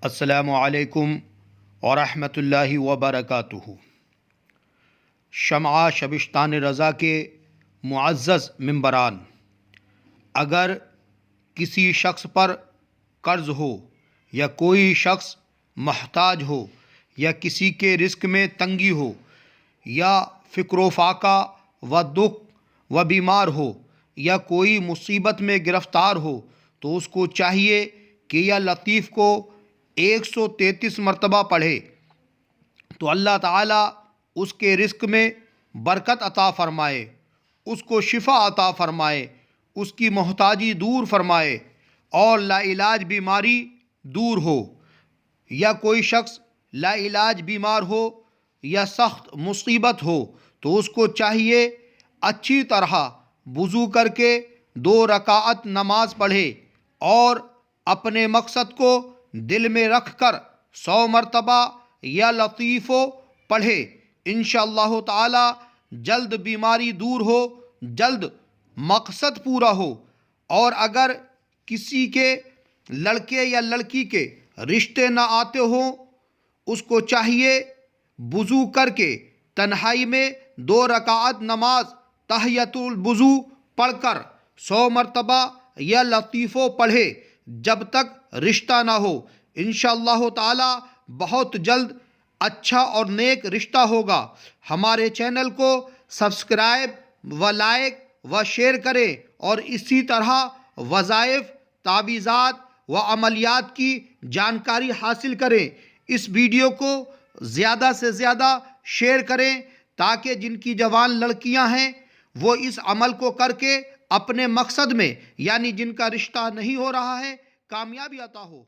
السلام علیکم ورحمۃ اللہ وبرکاتہ۔ شمعہ شبستان رضا کے معزز ممبران، اگر کسی شخص پر قرض ہو یا کوئی شخص محتاج ہو یا کسی کے رزق میں تنگی ہو یا فکر و فاقہ و دکھ و بیمار ہو یا کوئی مصیبت میں گرفتار ہو تو اس کو چاہیے کہ یا لطیف کو 133 مرتبہ پڑھے تو اللہ تعالیٰ اس کے رزق میں برکت عطا فرمائے، اس کو شفا عطا فرمائے، اس کی محتاجی دور فرمائے اور لا علاج بیماری دور ہو۔ یا کوئی شخص لا علاج بیمار ہو یا سخت مصیبت ہو تو اس کو چاہیے اچھی طرح وضو کر کے 2 رکعت نماز پڑھے اور اپنے مقصد کو دل میں رکھ کر 100 مرتبہ یا لطیف پڑھے۔ انشاءاللہ تعالی جلد بیماری دور ہو، جلد مقصد پورا ہو۔ اور اگر کسی کے لڑکے یا لڑکی کے رشتے نہ آتے ہوں، اس کو چاہیے وضو کر کے تنہائی میں 2 رکعت نماز تحیۃ الوضو پڑھ کر 100 مرتبہ یا لطیف پڑھے جب تک رشتہ نہ ہو۔ انشاءاللہ تعالی بہت جلد اچھا اور نیک رشتہ ہوگا۔ ہمارے چینل کو سبسکرائب و لائک و شیئر کریں اور اسی طرح وظائف، تعویذات و عملیات کی جانکاری حاصل کریں۔ اس ویڈیو کو زیادہ سے زیادہ شیئر کریں تاکہ جن کی جوان لڑکیاں ہیں وہ اس عمل کو کر کے اپنے مقصد میں، یعنی جن کا رشتہ نہیں ہو رہا ہے، کامیابی عطا ہو۔